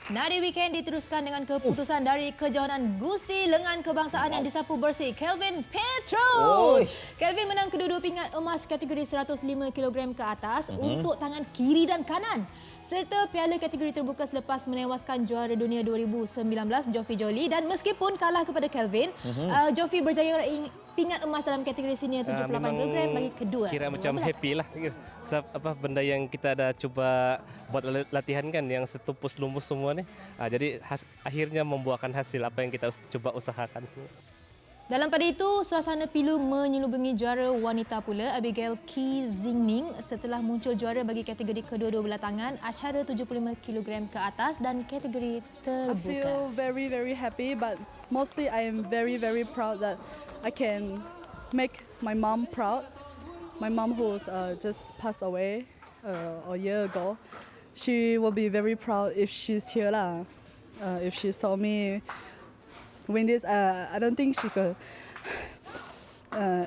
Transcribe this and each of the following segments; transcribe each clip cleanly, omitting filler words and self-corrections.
Nadi Weekend diteruskan dengan keputusan dari kejohanan Gusti Lengan Kebangsaan yang disapu bersih Kelvin Petrus. Kelvin menang kedua-dua pingat emas kategori 105 kg ke atas untuk tangan kiri dan kanan. Serta piala kategori terbuka selepas menewaskan juara dunia 2019 Joffrey Joly, dan meskipun kalah kepada Kelvin, Joffrey berjaya meraih pingat emas dalam kategori senior 78 kg bagi kedua. Kira macam happy lah. Apa benda yang kita dah cuba buat latihan kan yang setupus lumus semua ni. Jadi akhirnya membuahkan hasil apa yang kita cuba usahakan. Dalam pada itu, suasana pilu menyelubungi juara wanita pula, Abigail Ki Zingning, setelah muncul juara bagi kategori kedua-dua belah tangan, acara 75 kg ke atas dan kategori terbuka. I feel very happy, but mostly I am very proud that I can make my mom proud. My mom who's just passed away a year ago, she will be very proud if she's here lah. If she saw me win this, I don't think she could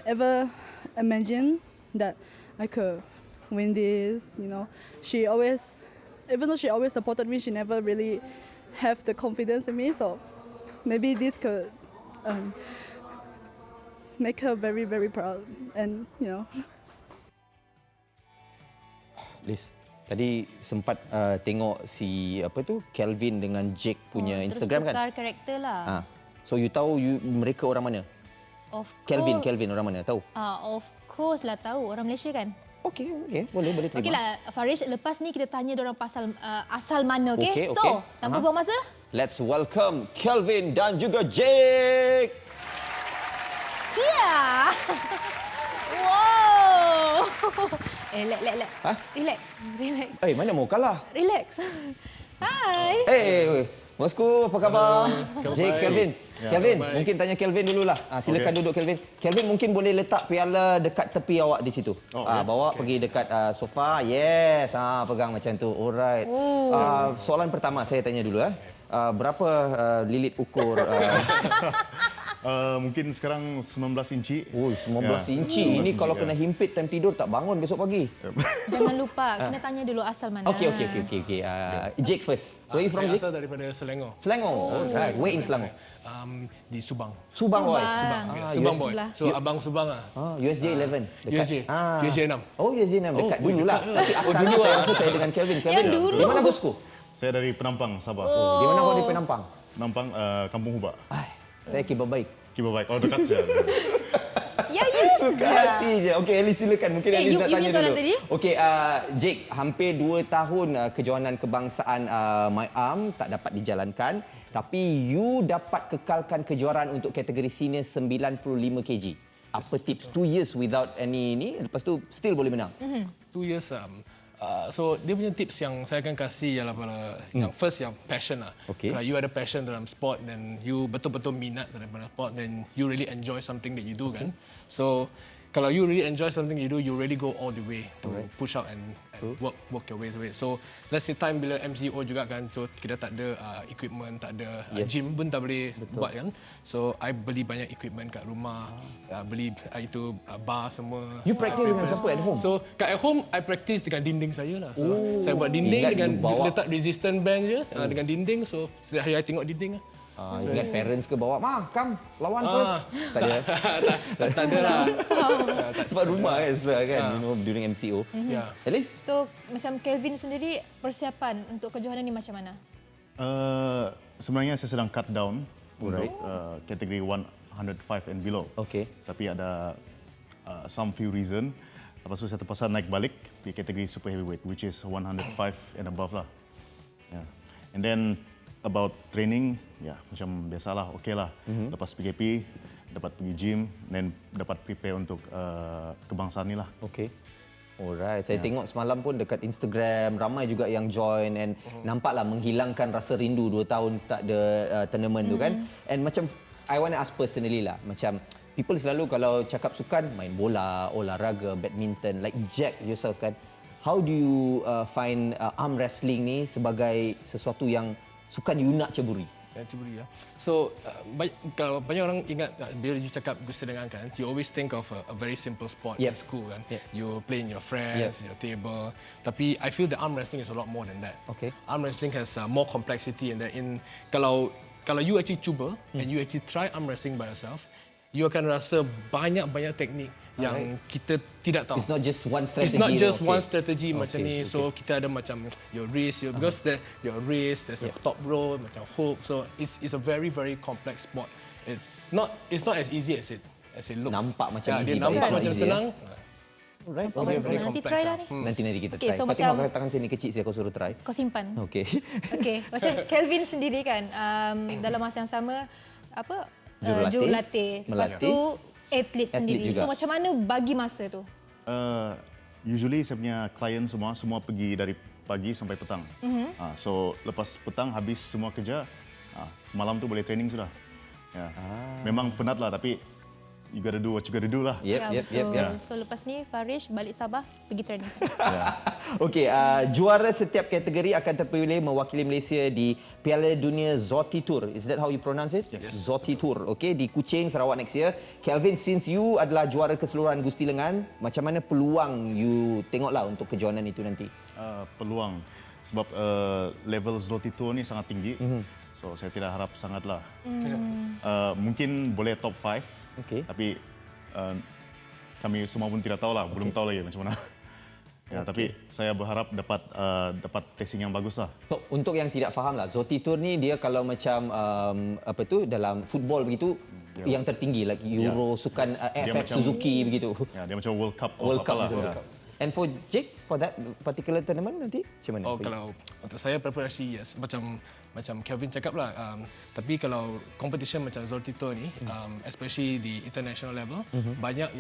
ever imagine that I could win this. You know, she always, even though she always supported me, she never really have the confidence in me. So maybe this could make her very proud, and you know. Liz, tadi sempat tengok si apa tu Kelvin dengan Jake punya Instagram kan? Terus tukar karakter lah. So you tahu mereka orang mana? Of Kelvin course. orang mana? Tahu? Of course lah tahu, orang Malaysia kan? Okey, boleh terima. Okeylah, Farish, lepas ni kita tanya diorang pasal asal mana, okey? Okey. So, tanpa buang masa, Let's welcome Kelvin dan juga Jake. Cia! Wow! Relax. Ha? Relax. Mana mau kalah? Relax. Hai. Bosku, apa khabar? Jake, Kelvin. Ya, Kelvin, baik. mungkin tanya Kelvin dululah. Silakan duduk Kelvin. Kelvin, mungkin boleh letak piala dekat tepi awak di situ. Bawa pergi dekat sofa. Yes, pegang macam tu. Alright. Soalan pertama saya tanya dulu. Berapa lilit ukur? Mungkin sekarang 19 inci. 19 inci. Ini kalau kena himpit time tidur tak bangun besok pagi. Jangan lupa, kena tanya dulu asal mana. Okey. Jake first. Where you from, Saya Jake? asal daripada Selangor. Selangor. Alright. Where in Selangor? Di Subang. Subang boy. Subang boy. sebelah. So abang Subang lah. USJ 11. USJ 6. Oh, USJ 6 dekat dululah. Tapi asalnya saya rasa saya dengan Kelvin. Kelvin, dulu. di mana bosku? Saya dari Penampang, Sabah. Di mana kau di Penampang? Penampang, Kampung Hubak. Saya kibar baik. Kibar baik. Oh, dekat saja. Ya, Suka hati je. Okey, Ellie silakan. Mungkin Ellie nak you tanya punya soalan dulu. tadi? Okey, Jake, hampir 2 tahun kejohanan kebangsaan My Arm tak dapat dijalankan. Tapi you dapat kekalkan kejuaraan untuk kategori senior 95 kg. Apa tips? 2 years without any ni, lepas tu still boleh menang? 2 years. So dia punya tips yang saya akan kasih ialah pada yang first yang passion lah. Okay. Kalau you ada passion dalam sport dan you betul-betul minat dalam sport, then you really enjoy something that you do kan. So kalau you really enjoy something you do, you really go all the way to push out and work your way to it. So let's say time bila MCO juga kan, so kita tak ada equipment, tak ada gym pun tak boleh buat kan. So I beli banyak equipment kat rumah, beli itu bar semua. You practice dengan siapa at home? So kat home I practice dengan dinding saya lah. So saya buat dinding ingat dengan you bawa- letak resistant band je dengan dinding. So setiap hari I tengok dinding lah. Ingat parents ke bawa, come lawan first? Tak ada. Tak ada lah. Sebab rumah kan, during MCO. Ya. At least So, macam Kelvin sendiri, persiapan untuk kejohanan ni macam mana? Sebenarnya saya sedang cut down untuk kategori 105 and below. Okay. Tapi ada some few reason. Lepas tu saya terpaksa naik balik di kategori super heavyweight, which is 105 and above lah. Yeah. And then about training, macam biasalah, okay lah. Lepas PKP, dapat pergi gym, then dapat prepare untuk kebangsaan ni lah. okay. Alright, saya tengok semalam pun dekat Instagram ramai juga yang join and nampaklah menghilangkan rasa rindu 2 tahun tak ada tournament tu kan. And macam I want to ask personally lah, macam people selalu kalau cakap sukan main bola, olahraga, badminton, like Jack yourself kan. How do you find arm wrestling ni sebagai sesuatu yang sukan you nak ceburi? Ceburi ya. So kalau banyak orang ingat bila you cakap Gusti Lengan kan, you always think of a very simple sport in school kan. You play in your friends, your table. Tapi I feel the arm wrestling is a lot more than that. Okay. Arm wrestling has more complexity and that kalau you actually cuba and you actually try arm wrestling by yourself, you akan rasa banyak teknik yang kita tidak tahu. It's not just one strategy. It's not just okay. one strategy macam ni. So kita ada macam your wrist, because your wrist, there's a top row, macam hook. So it's a very complex sport. It's not as easy as it looks. Nampak macam easy, dia nampak but it's not macam easy, senang. Alright. Oh, Very nanti complex try lah lah. ni. Nanti kita Okay, try. so Kau tengok macam- tangan sini kecil saya, aku suruh try. Kau simpan. Okay. Okey, macam Kelvin sendiri kan, dalam masa yang sama apa Jurulatih, jurulatih, lepas melatih. tu atlet sendiri. juga. So macam mana bagi masa tu? Usually saya punya klien semua pergi dari pagi sampai petang. So lepas petang habis semua kerja, malam tu boleh training sudah. Memang penat lah, tapi you gotta do what you gotta do lah. Yep. Betul. So lepas ni Farish balik Sabah pergi training. Okey, juara setiap kategori akan terpilih mewakili Malaysia di Piala Dunia Zoti Tour. Is that how you pronounce it? Yes. Zoti Tour. Okey, di Kuching, Sarawak next year. Kelvin, since you adalah juara keseluruhan Gusti Lengan, macam mana peluang you tengoklah untuk kejohanan itu nanti? Peluang sebab level Zloty Tour ni sangat tinggi. So saya tidak harap sangatlah. Mungkin boleh top 5. Okey. Tapi kami semua pun tidak tahu lah, belum tahu lagi macam mana. Tapi saya berharap dapat testing yang bagus lah. So, untuk yang tidak faham lah, Zoti Tour ni dia kalau macam dalam football begitu, yang tertinggi like Euro, Sukan Dia FX macam- Suzuki begitu. Dia macam World Cup. World Cup lah. macam tu. And for Jake, for that particular tournament nanti, macam mana? Oh, kalau untuk saya preparasi, yes. Macam Kelvin cakap lah. Tapi kalau competition macam Zolti Tour ni, especially di international level, banyak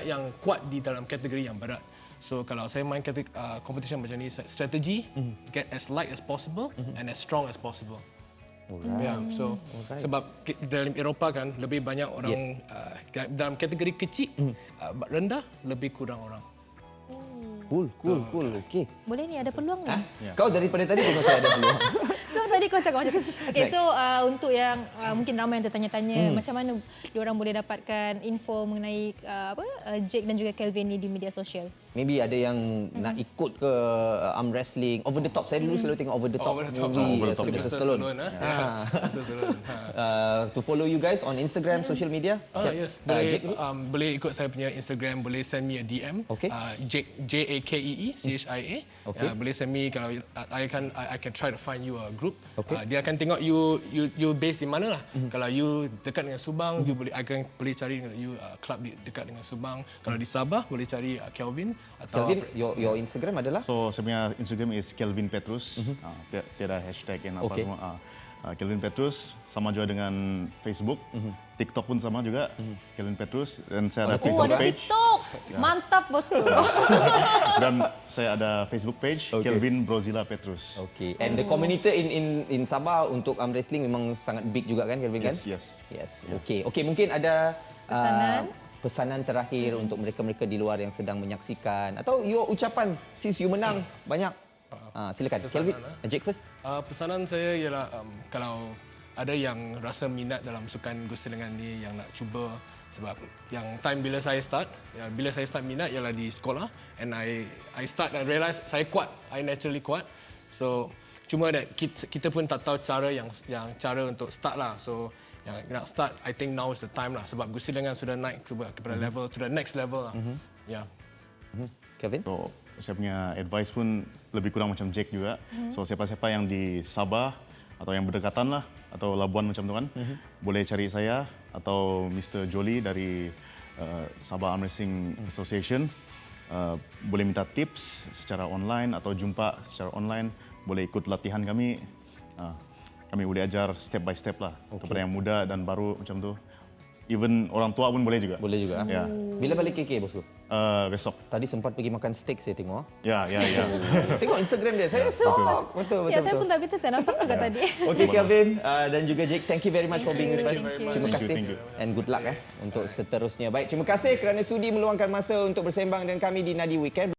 yang kuat di dalam kategori yang berat. So kalau saya main competition macam ni, strategi, get as light as possible and as strong as possible. Yeah, so sebab dalam Eropah kan lebih banyak orang dalam kategori kecil, rendah lebih kurang orang. Cool. Okey. Boleh ni ada peluang ni. Kau daripada tadi tengok saya ada peluang. So tadi kau cakap macam tu. Okay, so untuk yang mungkin ramai yang tertanya-tanya macam mana diorang boleh dapatkan info mengenai Jake dan juga Kelvin ni di media sosial. Maybe ada yang nak ikut ke arm wrestling, over the top. Saya dulu selalu tengok over the top Over the Top. movie Over the Top. Sylvester Stallone. Sylvester Stallone. To follow you guys on Instagram, social media. Yes, Jake dulu? boleh ikut saya punya Instagram, boleh send me a DM. Okay. Jake, JAKEE, Okay. boleh send me kalau I can try to find you a group. Okay. Dia akan tengok you based di mana lah. Kalau you dekat dengan Subang, you boleh boleh cari dengan you club dekat dengan Subang. Kalau di Sabah boleh cari Kelvin atau Kelvin, your Instagram adalah? So saya punya Instagram is Kelvin Petrus. Tiada hashtag yang apa Okay. semua. Kelvin Petrus sama juga dengan Facebook. TikTok pun sama juga. Kelvin Petrus, dan saya ada Oh, Facebook ada page. TikTok. Mantap bosku. Dan saya ada Facebook page Okay. Kelvin Brozilla Petrus. Okay. And the community in Sabah untuk arm wrestling memang sangat big juga kan, Kelvin kan? Yes. Okay, mungkin ada Pesanan? pesanan terakhir untuk mereka-mereka di luar yang sedang menyaksikan, atau your ucapan since you menang banyak. Silakan. Kelvin, Jake first. Pesanan saya ialah kalau ada yang rasa minat dalam sukan Gusti Lengan ni, yang nak cuba, sebab yang time bila saya start minat ialah di sekolah, and I start and realise saya kuat, I naturally kuat. So cuma that kita pun tak tahu cara yang cara untuk start lah. So yang nak start, I think now is the time lah, sebab Gusti Lengan sudah naik kepada level, to the next level lah. Yeah. Kelvin. So saya punya advice pun lebih kurang macam Jake juga. So siapa-siapa yang di Sabah atau yang berdekatan lah, atau Labuan macam tu kan, boleh cari saya atau Mr. Jolie dari Sabah Arm Wrestling Association. Boleh minta tips secara online atau jumpa secara online. Boleh ikut latihan kami. Kami boleh ajar step by step lah kepada yang muda dan baru macam tu. Even orang tua pun boleh juga. Boleh juga. Ya. Bila balik KK, bosku? Besok. Tadi sempat pergi makan steak saya tengok. Ya. Tengok Instagram dia. Saya stalk. Betul. Ya, saya pun tak nampak juga tadi. Okay, Kelvin dan juga Jake, thank you very much for being with us. Thank you. Terima kasih Thank you. and good luck untuk seterusnya. Baik, terima kasih kerana sudi meluangkan masa untuk bersembang dengan kami di Nadi Weekend.